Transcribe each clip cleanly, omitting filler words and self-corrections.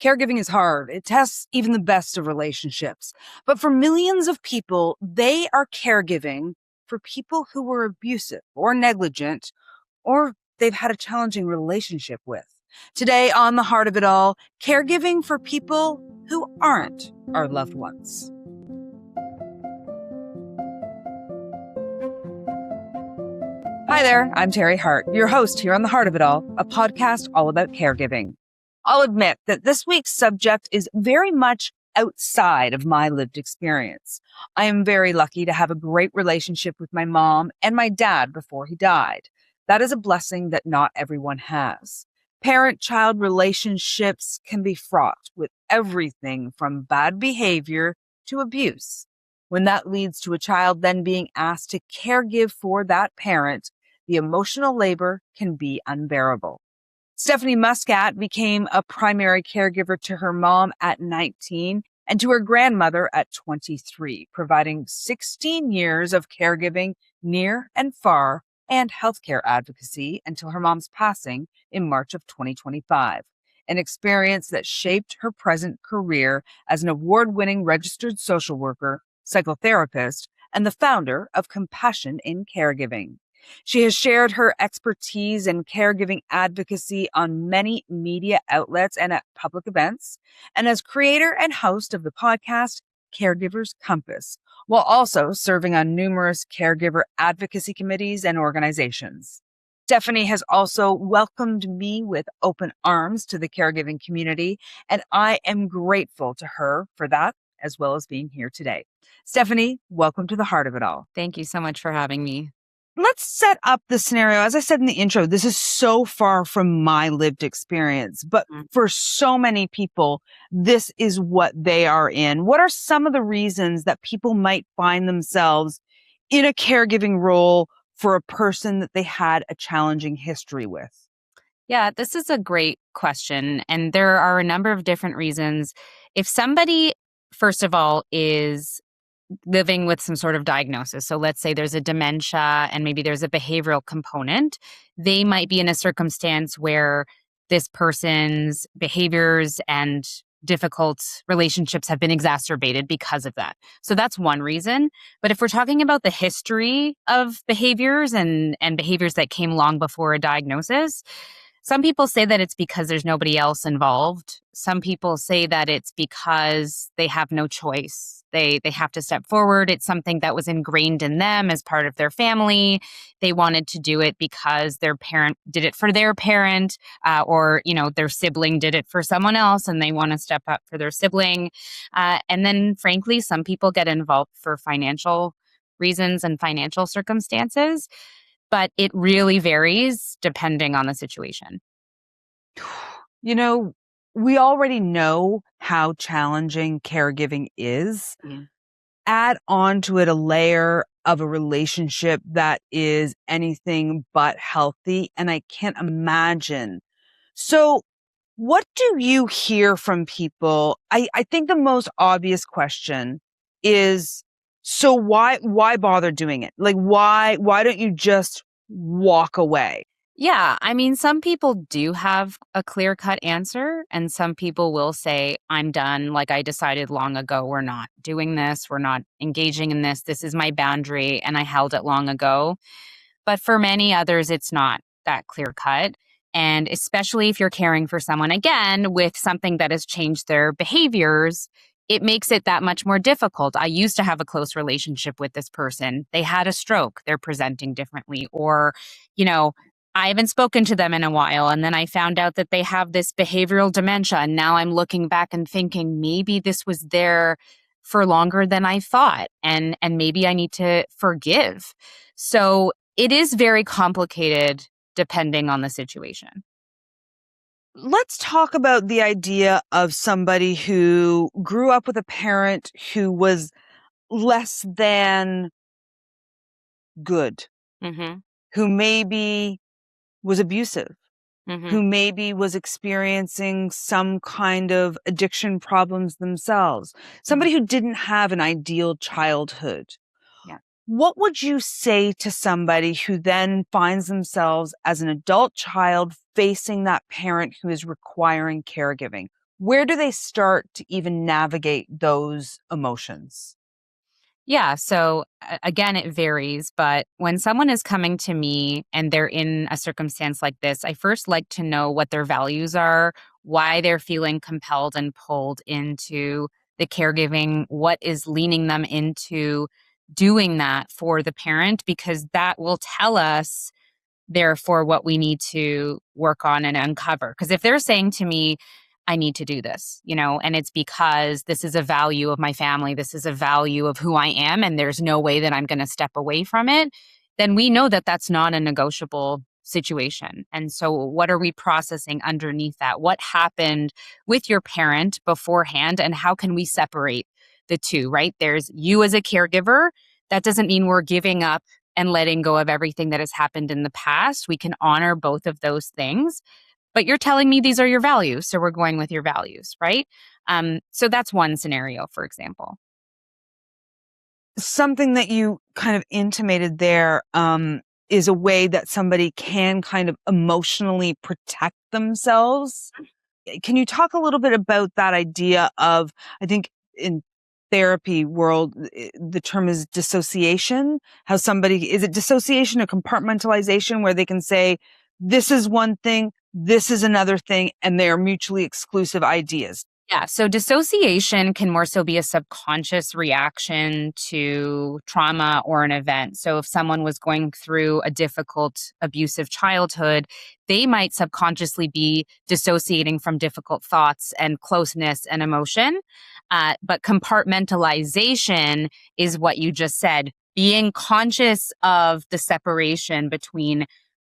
Caregiving is hard. It tests even the best of relationships. But for millions of people, they are caregiving for people who were abusive or negligent, or they've had a challenging relationship with. Today on The Heart of It All, caregiving for people who aren't our loved ones. Hi there, I'm Teri Hart, your host here on The Heart of It All, a podcast all about caregiving. I'll admit that this week's subject is very much outside of my lived experience. I am very lucky to have a great relationship with my mom and my dad before he died. That is a blessing that not everyone has. Parent-child relationships can be fraught with everything from bad behavior to abuse. When that leads to a child then being asked to caregive for that parent, the emotional labor can be unbearable. Stephanie Muskat became a primary caregiver to her mom at 19 and to her grandmother at 23, providing 16 years of caregiving near and far and healthcare advocacy until her mom's passing in March of 2025, an experience that shaped her present career as an award-winning registered social worker, psychotherapist, and the founder of Compassion in Caregiving. She has shared her expertise in caregiving advocacy on many media outlets and at public events, and as creator and host of the podcast Caregiver's Compass, while also serving on numerous caregiver advocacy committees and organizations. Stephanie has also welcomed me with open arms to the caregiving community, and I am grateful to her for that, as well as being here today. Stephanie, welcome to The Heart of It All. Thank you so much for having me. Let's set up the scenario. As I said in the intro, this is so far from my lived experience, but for so many people, this is what they are in. What are some of the reasons that people might find themselves in a caregiving role for a person that they had a challenging history with? Yeah, this is a great question. And there are a number of different reasons. If somebody, first of all, is living with some sort of diagnosis. So let's say there's a dementia and maybe there's a behavioral component. They might be in a circumstance where this person's behaviors and difficult relationships have been exacerbated because of that. So that's one reason. But if we're talking about the history of behaviors and behaviors that came long before a diagnosis, some people say that it's because there's nobody else involved. Some people say that it's because they have no choice. They have to step forward. It's something that was ingrained in them as part of their family. They wanted to do it because their parent did it for their parent, or their sibling did it for someone else, and they want to step up for their sibling. And then, frankly, some people get involved for financial reasons and financial circumstances. But it really varies depending on the situation. We already know how challenging caregiving is. Add on to it a layer of a relationship that is anything but healthy, and I can't imagine. So what do you hear from people? I think the most obvious question is, so why bother doing it? Like, why don't you just walk away? Yeah, I mean, some people do have a clear-cut answer, and some people will say, I'm done. Like, I decided long ago, we're not doing this. We're not engaging in this. This is my boundary, and I held it long ago. But for many others, it's not that clear-cut. And especially if you're caring for someone, again, with something that has changed their behaviors, it makes it that much more difficult. I used to have a close relationship with this person. They had a stroke. They're presenting differently. Or, I haven't spoken to them in a while, and then I found out that they have this behavioral dementia, and now I'm looking back and thinking maybe this was there for longer than I thought, and maybe I need to forgive. So it is very complicated depending on the situation. Let's talk about the idea of somebody who grew up with a parent who was less than good, who maybe was abusive, who maybe was experiencing some kind of addiction problems themselves, somebody who didn't have an ideal childhood. Yeah. What would you say to somebody who then finds themselves as an adult child facing that parent who is requiring caregiving? where do they start to even navigate those emotions? Yeah. So again, it varies. But when someone is coming to me and they're in a circumstance like this, I first like to know what their values are, why they're feeling compelled and pulled into the caregiving, what is leaning them into doing that for the parent, because that will tell us therefore what we need to work on and uncover. Because if they're saying to me, I need to do this, and it's because this is a value of my family, this is a value of who I am, and there's no way that I'm going to step away from it, then we know that that's not a negotiable situation. And so, what are we processing underneath that? What happened with your parent beforehand, and how can we separate the two, right? There's you as a caregiver. That doesn't mean we're giving up and letting go of everything that has happened in the past. We can honor both of those things. But you're telling me these are your values, so we're going with your values, right? So that's one scenario, for example. Something that you kind of intimated there is a way that somebody can kind of emotionally protect themselves. Can you talk a little bit about that idea of, I think in therapy world, the term is dissociation, how somebody, is it dissociation or compartmentalization where they can say, this is one thing, this is another thing, and they are mutually exclusive ideas? Yeah. So dissociation can more so be a subconscious reaction to trauma or an event. So if someone was going through a difficult, abusive childhood, they might subconsciously be dissociating from difficult thoughts and closeness and emotion. But compartmentalization is what you just said, being conscious of the separation between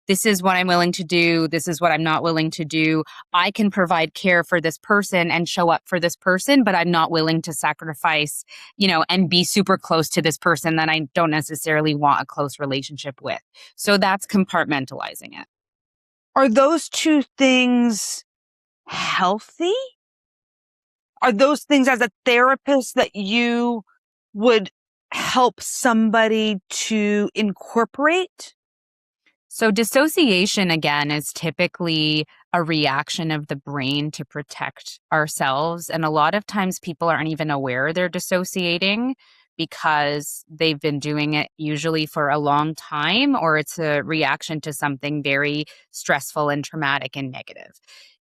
this is what I'm willing to do, this is what I'm not willing to do. I can provide care for this person and show up for this person, but I'm not willing to sacrifice, and be super close to this person that I don't necessarily want a close relationship with. So that's compartmentalizing it. Are those two things healthy? Are those things as a therapist that you would help somebody to incorporate? So dissociation, again, is typically a reaction of the brain to protect ourselves. And a lot of times people aren't even aware they're dissociating because they've been doing it usually for a long time, or it's a reaction to something very stressful and traumatic and negative.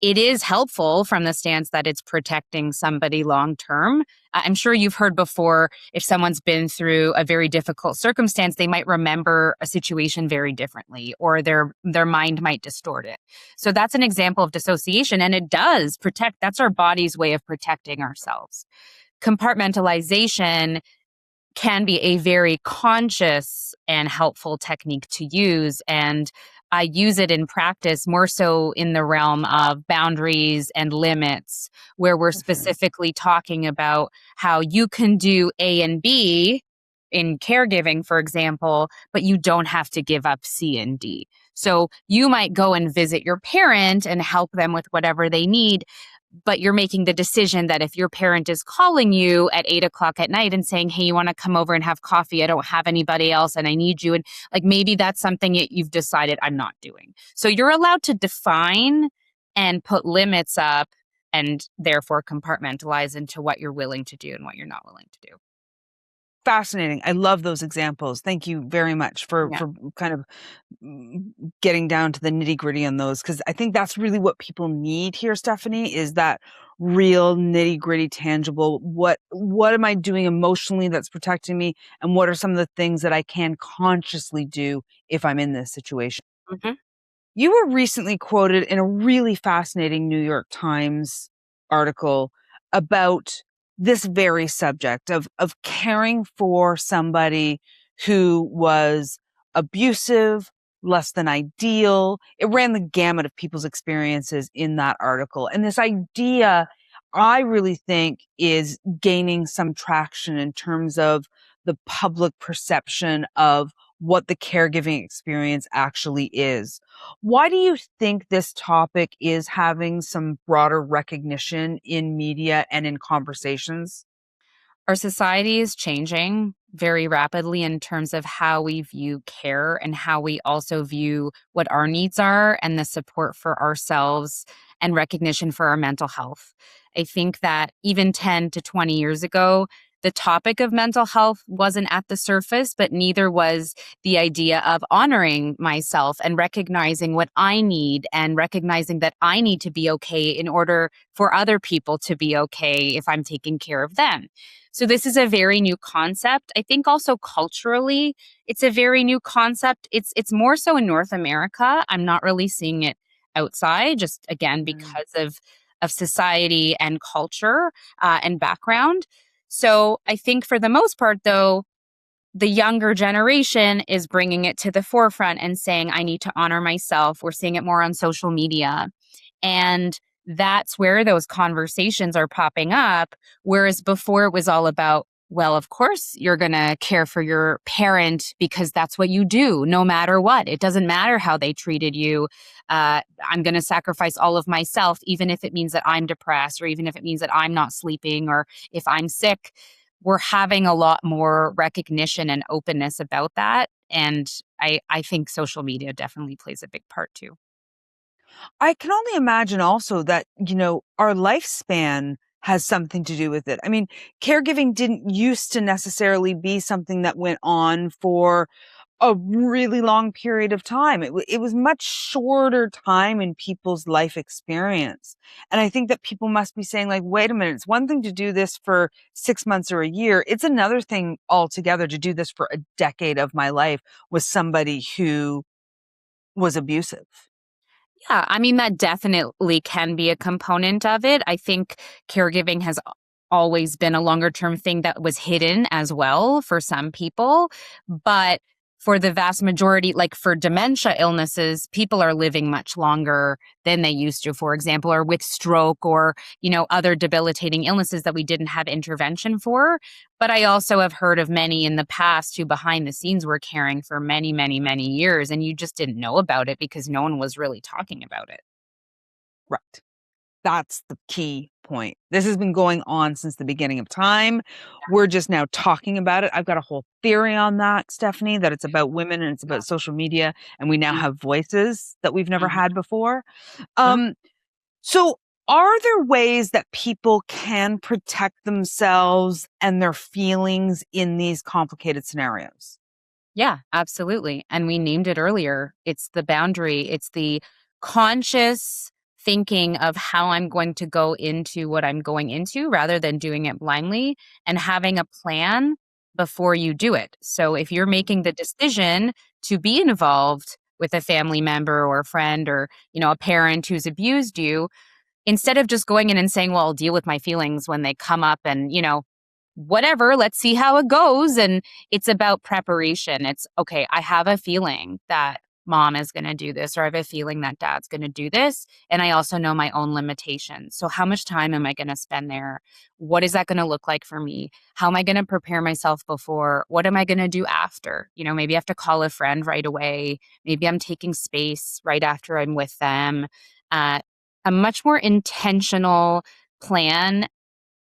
It is helpful from the stance that it's protecting somebody long term. I'm sure you've heard before, if someone's been through a very difficult circumstance, they might remember a situation very differently, or their mind might distort it. So that's an example of dissociation, and it does protect. That's our body's way of protecting ourselves. Compartmentalization can be a very conscious and helpful technique to use. And I use it in practice more so in the realm of boundaries and limits, where we're specifically talking about how you can do A and B in caregiving, for example, but you don't have to give up C and D. So you might go and visit your parent and help them with whatever they need, but you're making the decision that if your parent is calling you at 8 o'clock at night and saying, hey, you want to come over and have coffee? I don't have anybody else and I need you. And like, maybe that's something you've decided I'm not doing. So you're allowed to define and put limits up and therefore compartmentalize into what you're willing to do and what you're not willing to do. Fascinating. I love those examples. Thank you very much for kind of getting down to the nitty-gritty on those, because I think that's really what people need here, Stephanie, is that real nitty-gritty, tangible, what am I doing emotionally that's protecting me, and what are some of the things that I can consciously do if I'm in this situation? Mm-hmm. You were recently quoted in a really fascinating New York Times article about this very subject of caring for somebody who was abusive, less than ideal. It ran the gamut of people's experiences in that article. And this idea, I really think, is gaining some traction in terms of the public perception of what the caregiving experience actually is. Why do you think this topic is having some broader recognition in media and in conversations? Our society is changing. very rapidly in terms of how we view care and how we also view what our needs are and the support for ourselves and recognition for our mental health. I think that even 10 to 20 years ago, the topic of mental health wasn't at the surface, but neither was the idea of honoring myself and recognizing what I need and recognizing that I need to be okay in order for other people to be okay if I'm taking care of them. So this is a very new concept. I think also culturally, it's a very new concept. It's more so in North America. I'm not really seeing it outside, just again because of society and culture and background. So I think for the most part, though, the younger generation is bringing it to the forefront and saying, I need to honor myself. We're seeing it more on social media. And that's where those conversations are popping up. Whereas before it was all about, well, of course, you're going to care for your parent because that's what you do, no matter what. It doesn't matter how they treated you. I'm going to sacrifice all of myself, even if it means that I'm depressed or even if it means that I'm not sleeping or if I'm sick. We're having a lot more recognition and openness about that. And I think social media definitely plays a big part too. I can only imagine also that, our lifespan has something to do with it. I mean, caregiving didn't used to necessarily be something that went on for a really long period of time. It was much shorter time in people's life experience. And I think that people must be saying like, wait a minute, it's one thing to do this for 6 months or a year. It's another thing altogether to do this for a decade of my life with somebody who was abusive. Yeah, I mean, that definitely can be a component of it. I think caregiving has always been a longer term thing that was hidden as well for some people. But for the vast majority, like for dementia illnesses, people are living much longer than they used to, for example, or with stroke or, other debilitating illnesses that we didn't have intervention for. But I also have heard of many in the past who behind the scenes were caring for many, many, many years, and you just didn't know about it because no one was really talking about it. Right. That's the key point. This has been going on since the beginning of time. We're just now talking about it. I've got a whole theory on that, Stephanie, that it's about women and it's about social media, and we now have voices that we've never Mhm. had before. Yeah. So are there ways that people can protect themselves and their feelings in these complicated scenarios? Yeah, absolutely. And we named it earlier. It's the boundary, it's the conscious thinking of how I'm going to go into what I'm going into rather than doing it blindly and having a plan before you do it. So if you're making the decision to be involved with a family member or a friend or, a parent who's abused you, instead of just going in and saying, well, I'll deal with my feelings when they come up and, whatever, let's see how it goes. And it's about preparation. It's okay, I have a feeling that mom is going to do this, or I have a feeling that dad's going to do this. And I also know my own limitations. So, how much time am I going to spend there? What is that going to look like for me? How am I going to prepare myself before? What am I going to do after? Maybe I have to call a friend right away. Maybe I'm taking space right after I'm with them. Uh, a much more intentional plan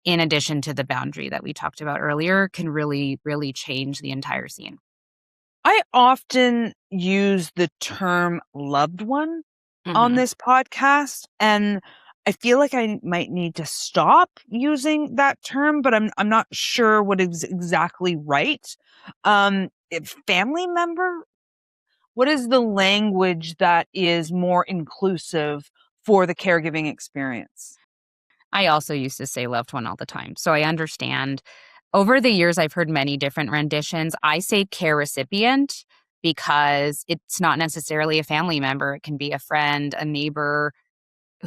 in addition to the boundary that we talked about earlier, can really, really change the entire scene. I often use the term loved one on Mhm. this podcast, and I feel like I might need to stop using that term, but I'm not sure what is exactly right. If family member, what is the language that is more inclusive for the caregiving experience? I also used to say loved one all the time, so I understand. Over the years, I've heard many different renditions. I say care recipient because it's not necessarily a family member. It can be a friend, a neighbor,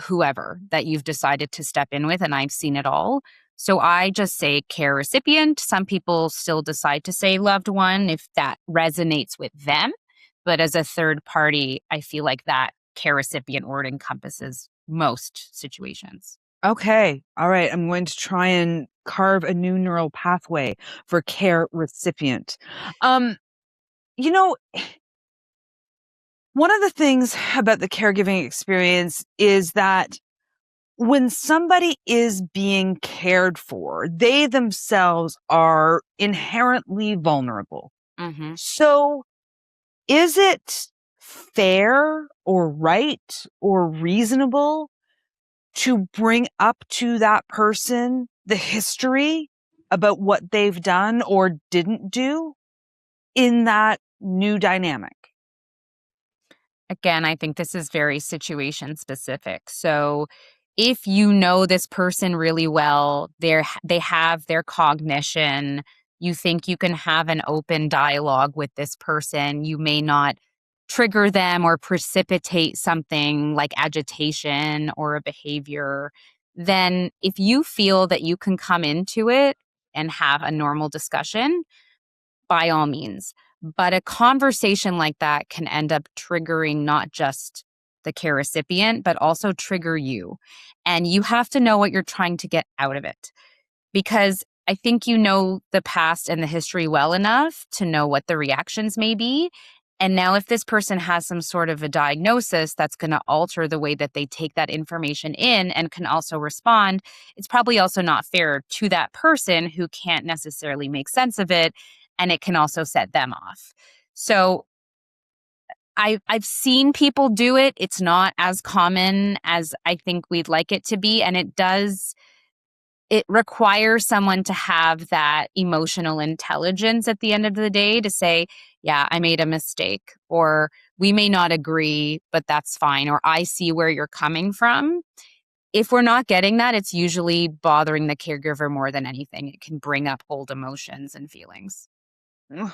whoever that you've decided to step in with, and I've seen it all. So I just say care recipient. Some people still decide to say loved one if that resonates with them. But as a third party, I feel like that care recipient word encompasses most situations. Okay. All right. I'm going to try and carve a new neural pathway for care recipient. Um, you know, one of the things about the caregiving experience is that when somebody is being cared for, they themselves are inherently vulnerable. Mm-hmm. So is it fair or right or reasonable to bring up to that person the history about what they've done or didn't do in that new dynamic? Again, I think this is very situation specific. So if you know this person really well, they have their cognition, you think you can have an open dialogue with this person, you may not trigger them or precipitate something like agitation or a behavior, then if you feel that you can come into it and have a normal discussion, by all means. But a conversation like that can end up triggering not just the care recipient, but also trigger you. And you have to know what you're trying to get out of it. Because I think you know the past and the history well enough to know what the reactions may be. And now, if this person has some sort of a diagnosis that's going to alter the way that they take that information in and can also respond, it's probably also not fair to that person who can't necessarily make sense of it. And it can also set them off. So I've seen people do it. It's not as common as I think we'd like it to be. And it requires someone to have that emotional intelligence at the end of the day to say, yeah, I made a mistake, or we may not agree, but that's fine, or I see where you're coming from. If we're not getting that, it's usually bothering the caregiver more than anything. It can bring up old emotions and feelings. Ugh.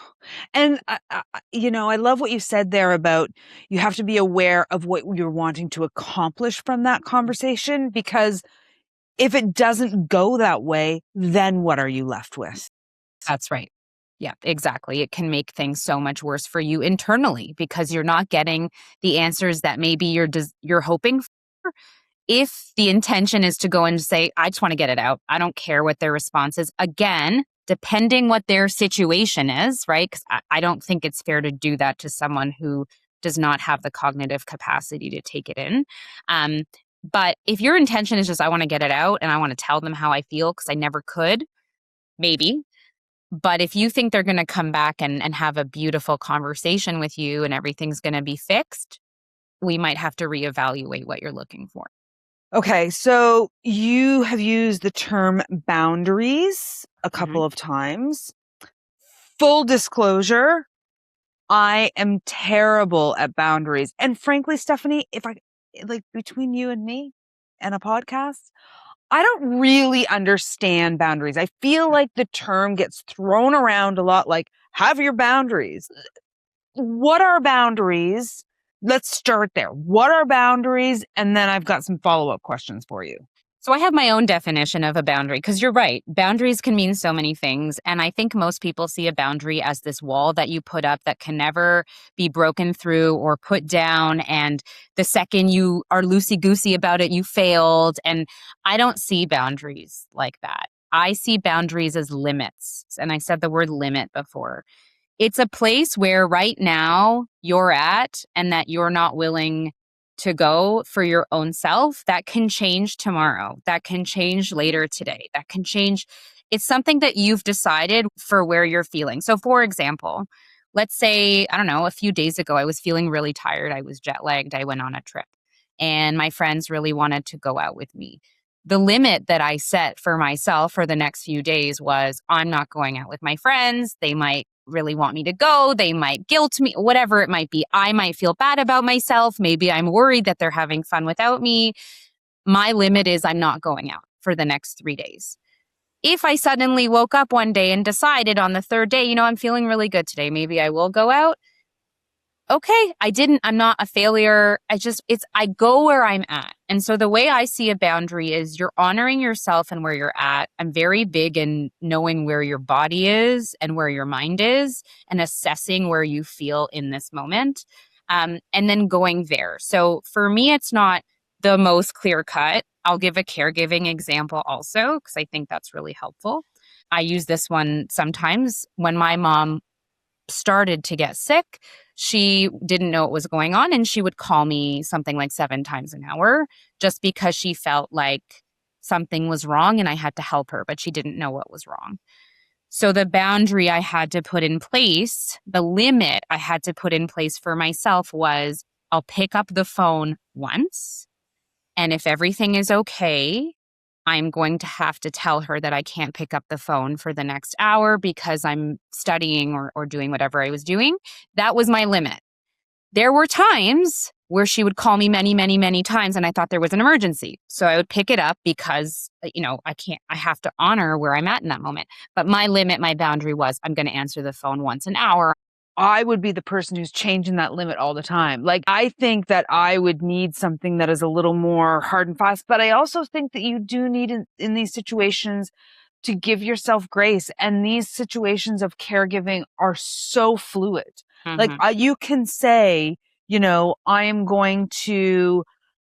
And, I love what you said there about you have to be aware of what you're wanting to accomplish from that conversation, because if it doesn't go that way, then what are you left with? That's right. Yeah, exactly. It can make things so much worse for you internally because you're not getting the answers that maybe you're hoping for. If the intention is to go and say, I just want to get it out, I don't care what their response is. Again, depending what their situation is, right? Because I don't think it's fair to do that to someone who does not have the cognitive capacity to take it in. But if your intention is just, I want to get it out and I want to tell them how I feel because I never could, maybe. But if you think they're going to come back and have a beautiful conversation with you and everything's going to be fixed, we might have to reevaluate what you're looking for. Okay, so you have used the term boundaries a Mhm. couple of times. Full disclosure, I am terrible at boundaries. And frankly, Stephanie, if I like between you and me and a podcast, I don't really understand boundaries. I feel like the term gets thrown around a lot, like, have your boundaries. What are boundaries? Let's start there. What are boundaries? And then I've got some follow-up questions for you. So I have my own definition of a boundary because you're right. Boundaries can mean so many things. And I think most people see a boundary as this wall that you put up that can never be broken through or put down. And the second you are loosey-goosey about it, you failed. And I don't see boundaries like that. I see boundaries as limits. And I said the word limit before. It's a place where right now you're at and that you're not willing to go for your own self. That can change tomorrow. That can change later today. That can change. It's something that you've decided for where you're feeling. So, for example, let's say, I don't know, a few days ago, I was feeling really tired. I was jet lagged. I went on a trip and my friends really wanted to go out with me. The limit that I set for myself for the next few days was I'm not going out with my friends. They might really want me to go. They might guilt me, whatever it might be. I might feel bad about myself. Maybe I'm worried that they're having fun without me. My limit is I'm not going out for the next 3 days. If I suddenly woke up one day and decided on the third day, I'm feeling really good today, maybe I will go out. Okay, I'm not a failure. I go where I'm at. And so the way I see a boundary is you're honoring yourself and where you're at. I'm very big in knowing where your body is and where your mind is and assessing where you feel in this moment, and then going there. So for me, it's not the most clear cut. I'll give a caregiving example also, because I think that's really helpful. I use this one sometimes when my mom started to get sick. She didn't know what was going on, and she would call me something like 7 times an hour just because she felt like something was wrong and I had to help her, but she didn't know what was wrong. So the boundary I had to put in place, the limit I had to put in place for myself was, I'll pick up the phone once, and if everything is okay, I'm going to have to tell her that I can't pick up the phone for the next hour because I'm studying or doing whatever I was doing. That was my limit. There were times where she would call me many, many, many times and I thought there was an emergency. So I would pick it up because, I have to honor where I'm at in that moment. But my limit, my boundary was, I'm going to answer the phone once an hour. I would be the person who's changing that limit all the time. Like, I think that I would need something that is a little more hard and fast, but I also think that you do need in these situations to give yourself grace. And these situations of caregiving are so fluid. Like, Mm-hmm. you can say, I am going to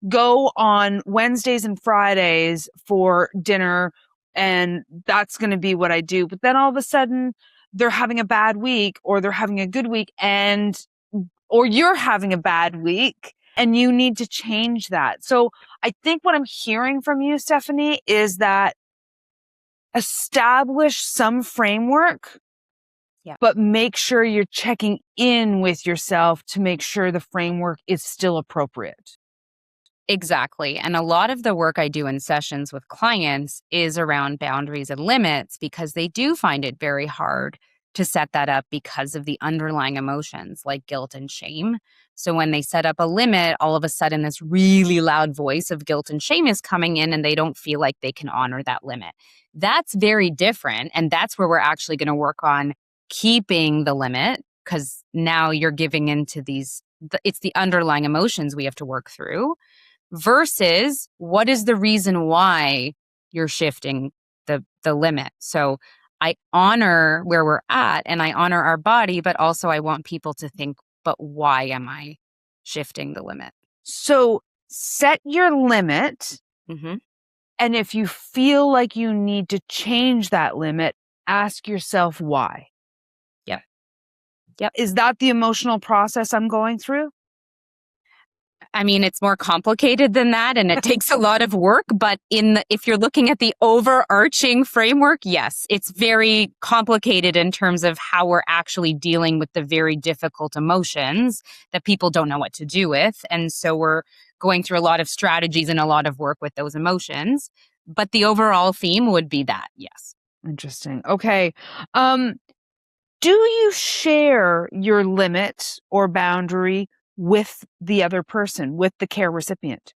go on Wednesdays and Fridays for dinner, and that's going to be what I do. But then all of a sudden, they're having a bad week or they're having a good week, or you're having a bad week and you need to change that. So I think what I'm hearing from you, Stephanie, is that establish some framework, but make sure you're checking in with yourself to make sure the framework is still appropriate. Exactly. And a lot of the work I do in sessions with clients is around boundaries and limits because they do find it very hard to set that up because of the underlying emotions like guilt and shame. So when they set up a limit, all of a sudden this really loud voice of guilt and shame is coming in and they don't feel like they can honor that limit. That's very different. And that's where we're actually going to work on keeping the limit because now you're giving into it's the underlying emotions we have to work through. Versus what is the reason why you're shifting the limit. So I honor where we're at and I honor our body, but also I want people to think, but why am I shifting the limit? So set your limit. Mm-hmm. And if you feel like you need to change that limit, ask yourself why. Yep. Is that the emotional process I'm going through? I mean, it's more complicated than that and it takes a lot of work, but if you're looking at the overarching framework, yes, it's very complicated in terms of how we're actually dealing with the very difficult emotions that people don't know what to do with. And so we're going through a lot of strategies and a lot of work with those emotions. But the overall theme would be that, yes. Interesting. Okay. Do you share your limit or boundary with the other person, with the care recipient?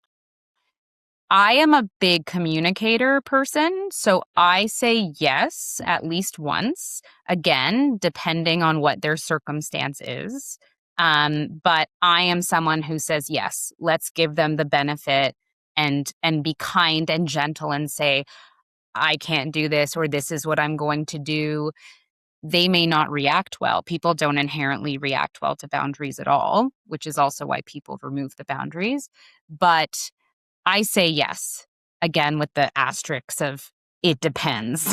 I am a big communicator person, so I say yes at least once, again, depending on what their circumstance is. But I am someone who says, yes, let's give them the benefit and be kind and gentle and say, I can't do this or this is what I'm going to do. They may not react well. People don't inherently react well to boundaries at all, which is also why people remove the boundaries. But I say yes, again, with the asterisks of it depends.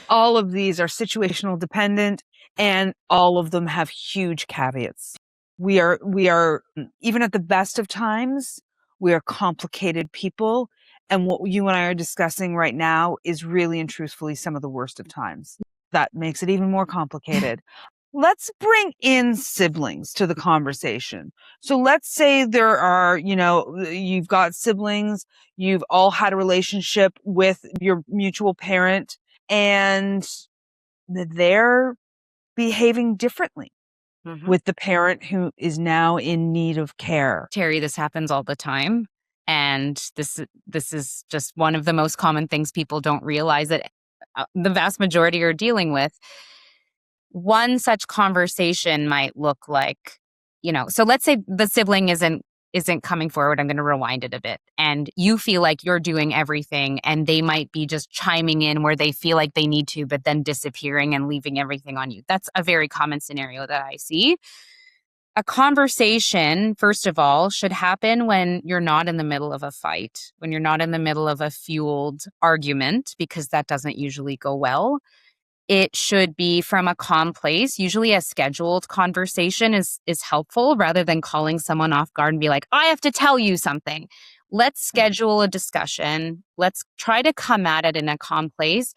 All of these are situational dependent and all of them have huge caveats. We are, even at the best of times, we are complicated people. And what you and I are discussing right now is really and truthfully some of the worst of times. That makes it even more complicated. Let's bring in siblings to the conversation. So let's say there are, you've got siblings, you've all had a relationship with your mutual parent, and they're behaving differently with the parent who is now in need of care. Teri, this happens all the time. And this is just one of the most common things people don't realize that the vast majority are dealing with. One such conversation might look like, so let's say the sibling isn't coming forward. I'm going to rewind it a bit. And you feel like you're doing everything and they might be just chiming in where they feel like they need to, but then disappearing and leaving everything on you. That's a very common scenario that I see. A conversation, first of all, should happen when you're not in the middle of a fight, when you're not in the middle of a fueled argument, because that doesn't usually go well. It should be from a calm place. Usually a scheduled conversation is helpful rather than calling someone off guard and be like, I have to tell you something. Let's schedule a discussion. Let's try to come at it in a calm place.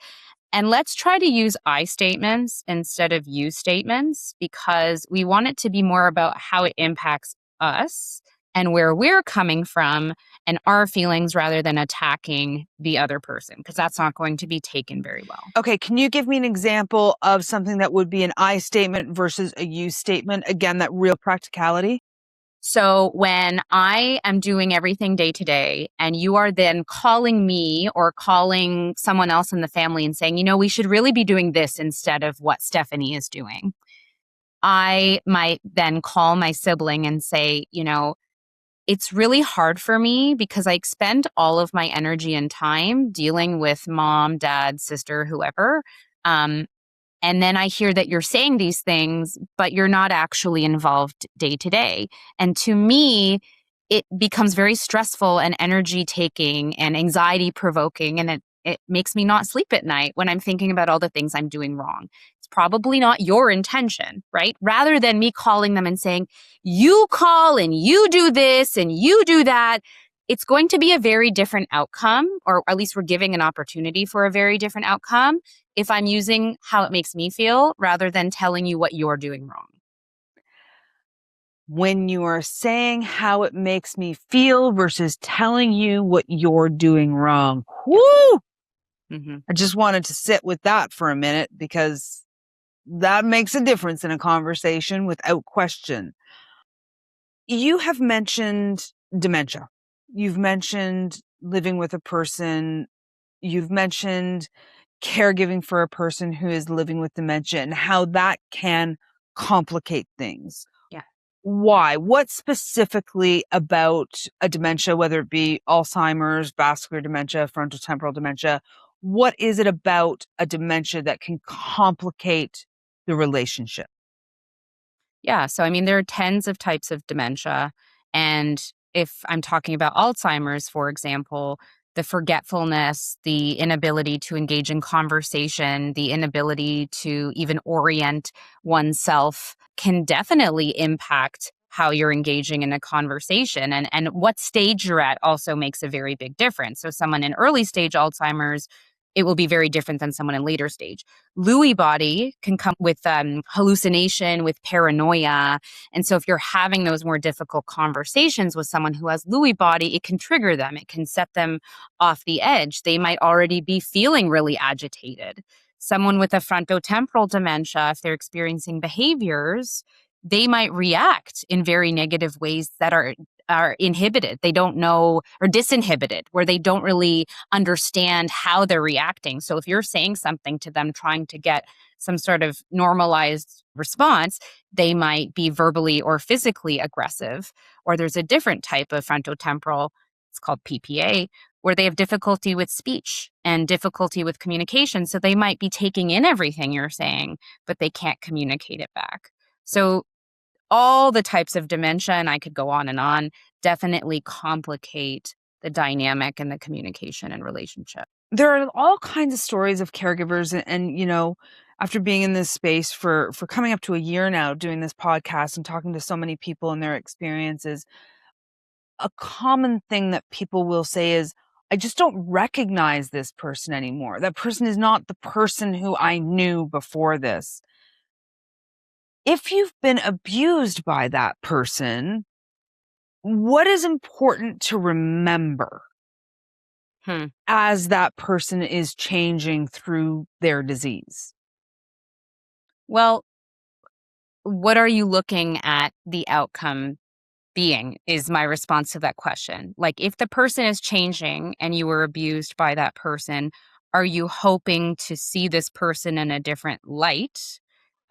And let's try to use I statements instead of you statements, because we want it to be more about how it impacts us and where we're coming from and our feelings rather than attacking the other person, because that's not going to be taken very well. Okay, can you give me an example of something that would be an I statement versus a you statement? Again, that real practicality. So when I am doing everything day to day and you are then calling me or calling someone else in the family and saying, we should really be doing this instead of what Stephanie is doing, I might then call my sibling and say, it's really hard for me because I expend all of my energy and time dealing with mom, dad, sister, whoever. And then I hear that you're saying these things, but you're not actually involved day to day. And to me, it becomes very stressful and energy taking and anxiety provoking. And it makes me not sleep at night when I'm thinking about all the things I'm doing wrong. It's probably not your intention, right? Rather than me calling them and saying, you call and you do this and you do that, it's going to be a very different outcome, or at least we're giving an opportunity for a very different outcome if I'm using how it makes me feel rather than telling you what you're doing wrong. When you are saying how it makes me feel versus telling you what you're doing wrong. Woo! Mm-hmm. I just wanted to sit with that for a minute because that makes a difference in a conversation without question. You have mentioned dementia. You've mentioned living with a person. You've mentioned caregiving for a person who is living with dementia and how that can complicate things. Yeah. Why? What specifically about a dementia, whether it be Alzheimer's, vascular dementia, frontotemporal dementia, what is it about a dementia that can complicate the relationship? Yeah. So, there are tens of types of dementia. And if I'm talking about Alzheimer's, for example, the forgetfulness, the inability to engage in conversation, the inability to even orient oneself can definitely impact how you're engaging in a conversation. And what stage you're at also makes a very big difference. So someone in early stage Alzheimer's, it will be very different than someone in later stage. Lewy body can come with hallucination, with paranoia. And so if you're having those more difficult conversations with someone who has Lewy body, it can trigger them. It can set them off the edge. They might already be feeling really agitated. Someone with a frontotemporal dementia, if they're experiencing behaviors, they might react in very negative ways that are inhibited. They don't know, or disinhibited, where they don't really understand how they're reacting. So if you're saying something to them, trying to get some sort of normalized response, they might be verbally or physically aggressive. Or there's a different type of frontotemporal, it's called PPA, where they have difficulty with speech and difficulty with communication. So they might be taking in everything you're saying, but they can't communicate it back. So all the types of dementia, and I could go on, definitely complicate the dynamic and the communication and relationship. There are all kinds of stories of caregivers and after being in this space for coming up to a year now, doing this podcast and talking to so many people and their experiences, a common thing that people will say is, I just don't recognize this person anymore. That person is not the person who I knew before this. If you've been abused by that person, what is important to remember as that person is changing through their disease? Well, what are you looking at the outcome being is my response to that question. Like, if the person is changing and you were abused by that person, are you hoping to see this person in a different light?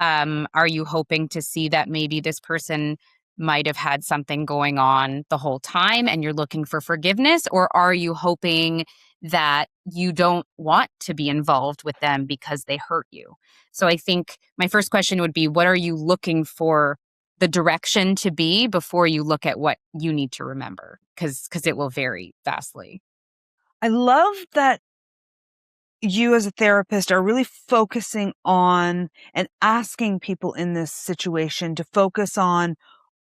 Are you hoping to see that maybe this person might have had something going on the whole time and you're looking for forgiveness? Or are you hoping that you don't want to be involved with them because they hurt you? So I think my first question would be, what are you looking for the direction to be before you look at what you need to remember? Because it will vary vastly. I love that you as a therapist are really focusing on and asking people in this situation to focus on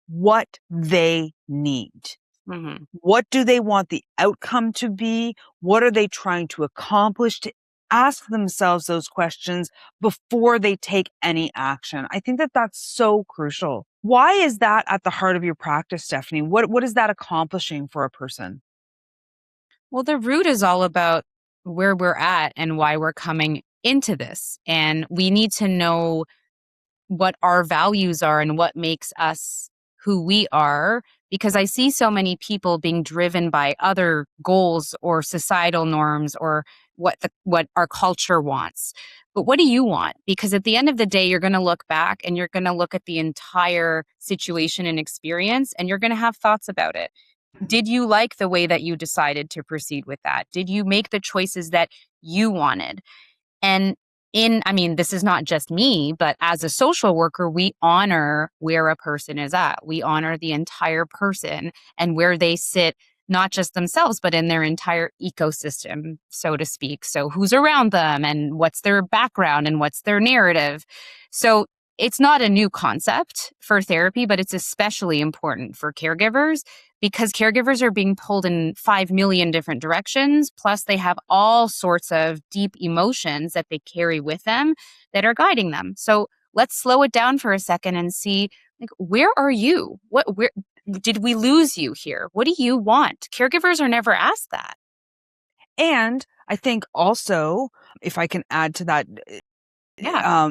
what they need. Mhm. What do they want the outcome to be? What are they trying to accomplish? To ask themselves those questions before they take any action. I think that that's so crucial. Why is that at the heart of your practice, Stephanie? What is that accomplishing for a person? Well, the root is all about where we're at and why we're coming into this. And we need to know what our values are and what makes us who we are, because I see so many people being driven by other goals or societal norms or what our culture wants. But what do you want? Because at the end of the day, you're going to look back and you're going to look at the entire situation and experience, and you're going to have thoughts about it. Did you like the way that you decided to proceed with that? Did you make the choices that you wanted? And I mean, this is not just me, but as a social worker, we honor where a person is at. We honor the entire person and where they sit, not just themselves, but in their entire ecosystem, so to speak. So, who's around them and what's their background and what's their narrative. So, it's not a new concept for therapy, but it's especially important for caregivers because caregivers are being pulled in 5 million different directions. Plus, they have all sorts of deep emotions that they carry with them that are guiding them. So let's slow it down for a second and see, like, where are you? Where did we lose you here? What do you want? Caregivers are never asked that. And I think also, if I can add to that, Yeah.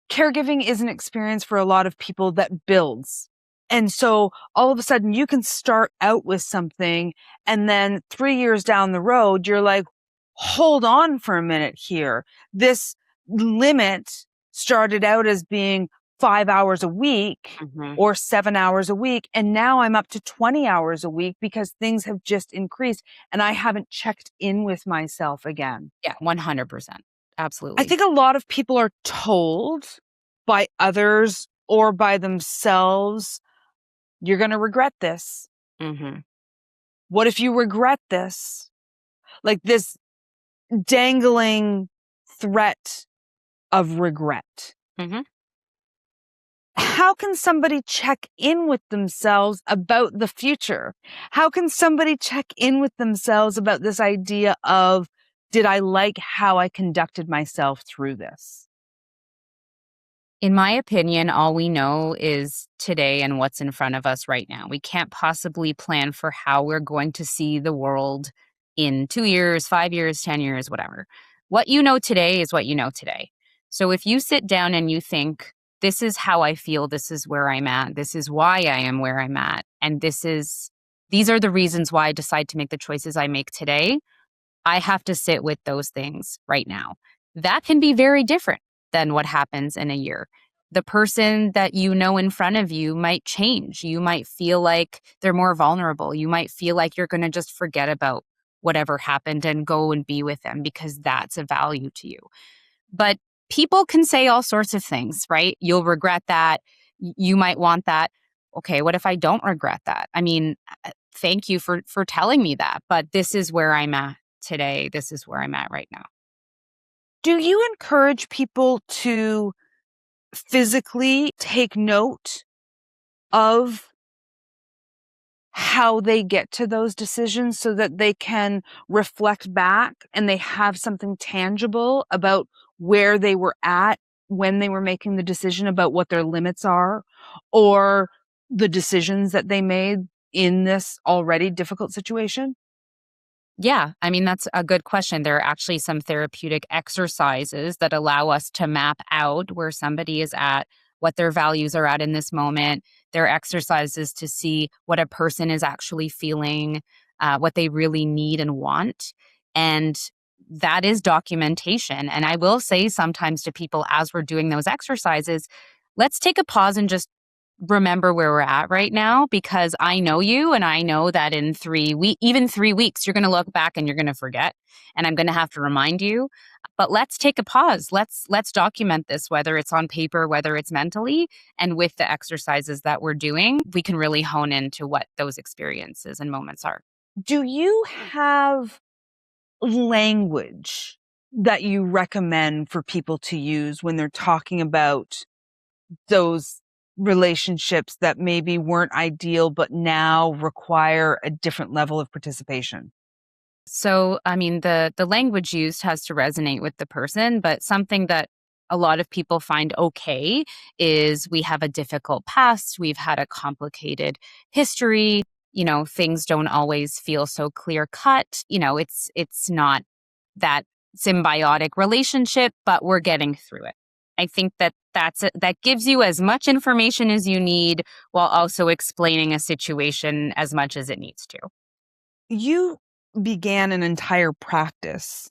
caregiving is an experience for a lot of people that builds. And so all of a sudden you can start out with something and then 3 years down the road, you're like, hold on for a minute here. This limit started out as being 5 hours a week Mhm. or 7 hours a week. And now I'm up to 20 hours a week because things have just increased and I haven't checked in with myself again. Yeah, 100%. I Absolutely. think a lot of people are told by others or by themselves, you're going to regret this. Mhm. What if you regret this? Like this dangling threat of regret. Mhm. How can somebody check in with themselves about the future? How can somebody check in with themselves about this idea of, did I like how I conducted myself through this? In my opinion, all we know is today and what's in front of us right now. We can't possibly plan for how we're going to see the world in 2 years, 5 years, 10 years, whatever. What you know today is what you know today. So if you sit down and you think, this is how I feel, this is where I'm at, this is why I am where I'm at, and these are the reasons why I decide to make the choices I make today, I have to sit with those things right now. That can be very different than what happens in a year. The person that you know in front of you might change. You might feel like they're more vulnerable. You might feel like you're going to just forget about whatever happened and go and be with them because that's a value to you. But people can say all sorts of things, right? You'll regret that. You might want that. Okay, what if I don't regret that? I mean, thank you for telling me that, but this is where I'm at today. This is where I'm at right now. Do you encourage people to physically take note of how they get to those decisions so that they can reflect back and they have something tangible about where they were at when they were making the decision about what their limits are or the decisions that they made in this already difficult situation? Yeah, I mean, that's a good question. There are actually some therapeutic exercises that allow us to map out where somebody is at, what their values are at in this moment. There are exercises to see what a person is actually feeling, what they really need and want. And that is documentation. And I will say sometimes to people as we're doing those exercises, let's take a pause and just remember where we're at right now because I know you and I know that in 3 weeks, you're going to look back and you're going to forget. And I'm going to have to remind you. But let's take a pause. Let's document this, whether it's on paper, whether it's mentally, and with the exercises that we're doing, we can really hone into what those experiences and moments are. Do you have language that you recommend for people to use when they're talking about those relationships that maybe weren't ideal, but now require a different level of participation? So, I mean, the language used has to resonate with the person, but something that a lot of people find okay is we have a difficult past, we've had a complicated history, things don't always feel so clear cut, it's not that symbiotic relationship, but we're getting through it. I think that gives you as much information as you need while also explaining a situation as much as it needs to. You began an entire practice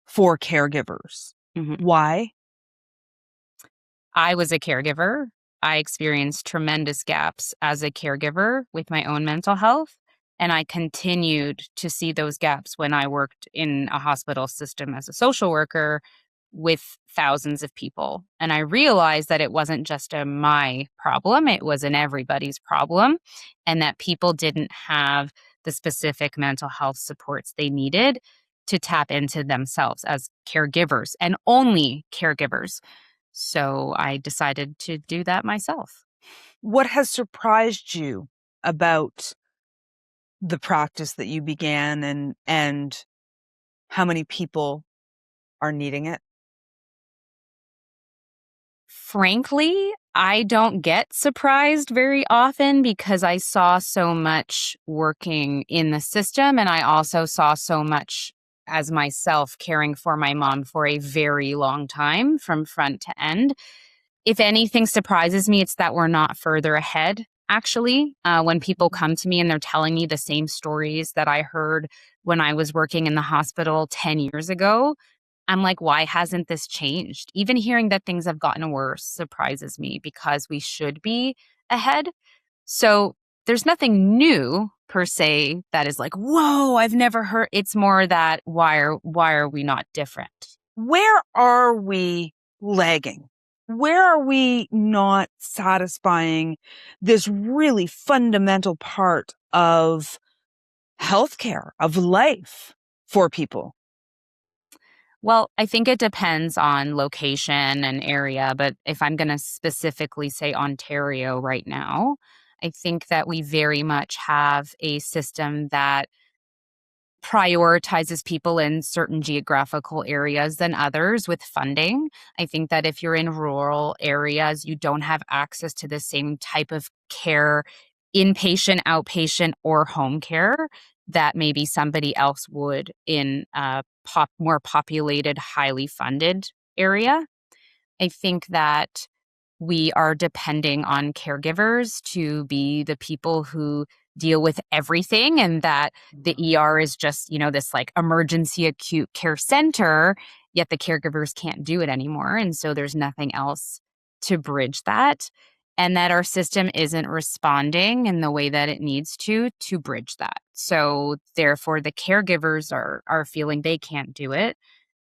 for caregivers. Mhm. Why? I was a caregiver. I experienced tremendous gaps as a caregiver with my own mental health. And I continued to see those gaps when I worked in a hospital system as a social worker with thousands of people. And I realized that it wasn't just my problem, it was an everybody's problem, and that people didn't have the specific mental health supports they needed to tap into themselves as caregivers and only caregivers. So I decided to do that myself. What has surprised you about the practice that you began and how many people are needing it? Frankly, I don't get surprised very often because I saw so much working in the system, and I also saw so much as myself caring for my mom for a very long time from front to end. If anything surprises me, it's that we're not further ahead, actually. When people come to me and they're telling me the same stories that I heard when I was working in the hospital 10 years ago, I'm like, why hasn't this changed? Even hearing that things have gotten worse surprises me because we should be ahead. So there's nothing new per se that is like, whoa, I've never heard. It's more that why are we not different? Where are we lagging? Where are we not satisfying this really fundamental part of healthcare, of life for people? Well, I think it depends on location and area, but if I'm going to specifically say Ontario right now, I think that we very much have a system that prioritizes people in certain geographical areas than others with funding. I think that if you're in rural areas, you don't have access to the same type of care, inpatient, outpatient, or home care that maybe somebody else would in a more populated, highly funded area. I think that we are depending on caregivers to be the people who deal with everything, and that the ER is just, this like emergency acute care center, yet the caregivers can't do it anymore. And so there's nothing else to bridge that. And that our system isn't responding in the way that it needs to bridge that. So therefore the caregivers are feeling they can't do it.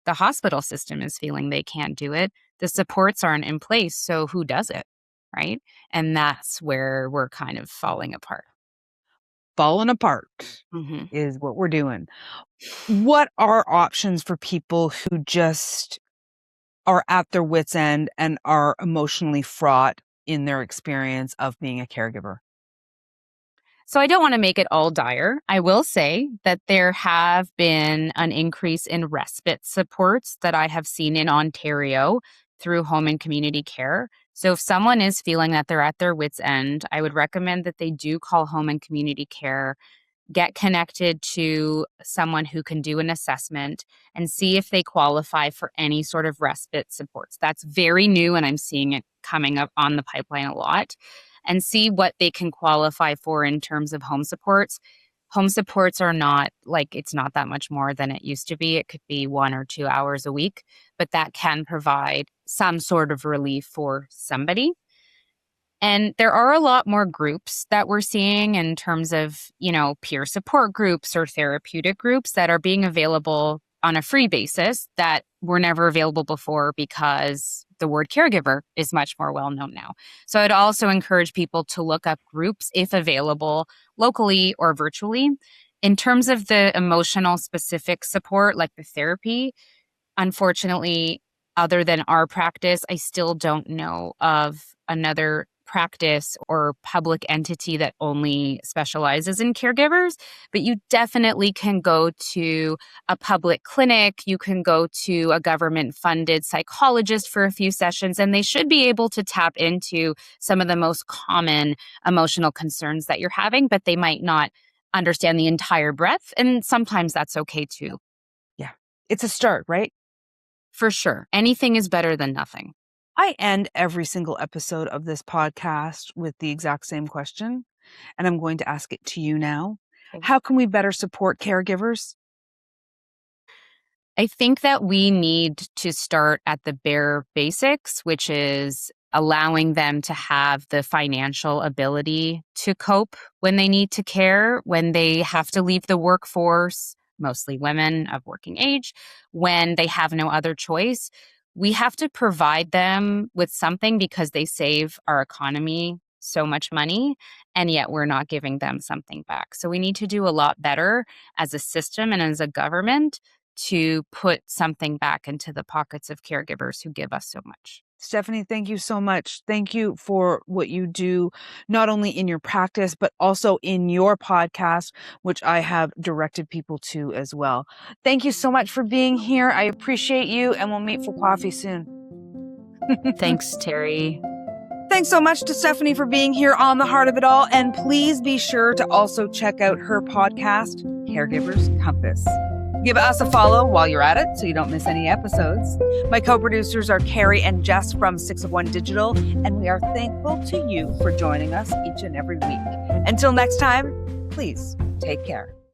The hospital system is feeling they can't do it. The supports aren't in place, so who does it, right? And that's where we're kind of falling apart. Falling apart Mhm. is what we're doing. What are options for people who just are at their wits' end and are emotionally fraught in their experience of being a caregiver? So I don't want to make it all dire. I will say that there have been an increase in respite supports that I have seen in Ontario through home and community care. So if someone is feeling that they're at their wits' end, I would recommend that they do call home and community care, get connected to someone who can do an assessment and see if they qualify for any sort of respite supports. That's very new, and I'm seeing it coming up on the pipeline a lot, and see what they can qualify for in terms of home supports. Home supports are not like it's not that much more than it used to be. It could be 1 or 2 hours a week, but that can provide some sort of relief for somebody. And there are a lot more groups that we're seeing in terms of, peer support groups or therapeutic groups that are being available on a free basis that were never available before because the word caregiver is much more well known now. So I'd also encourage people to look up groups if available locally or virtually. In terms of the emotional specific support, like the therapy, unfortunately, other than our practice, I still don't know of another practice or public entity that only specializes in caregivers. But you definitely can go to a public clinic. You can go to a government-funded psychologist for a few sessions, and they should be able to tap into some of the most common emotional concerns that you're having, but they might not understand the entire breadth. And sometimes that's okay too. Yeah. It's a start, right? For sure. Anything is better than nothing. I end every single episode of this podcast with the exact same question, and I'm going to ask it to you now. Okay. How can we better support caregivers? I think that we need to start at the bare basics, which is allowing them to have the financial ability to cope when they need to care, when they have to leave the workforce, mostly women of working age, when they have no other choice. We have to provide them with something because they save our economy so much money, and yet we're not giving them something back. So we need to do a lot better as a system and as a government to put something back into the pockets of caregivers who give us so much. Stephanie, thank you so much. Thank you for what you do, not only in your practice, but also in your podcast, which I have directed people to as well. Thank you so much for being here. I appreciate you, and we'll meet for coffee soon. Thanks, Teri. Thanks so much to Stephanie for being here on The Heart of It All. And please be sure to also check out her podcast, Caregiver's Compass. Give us a follow while you're at it so you don't miss any episodes. My co-producers are Carrie and Jess from 6 of 1 Digital, and we are thankful to you for joining us each and every week. Until next time, please take care.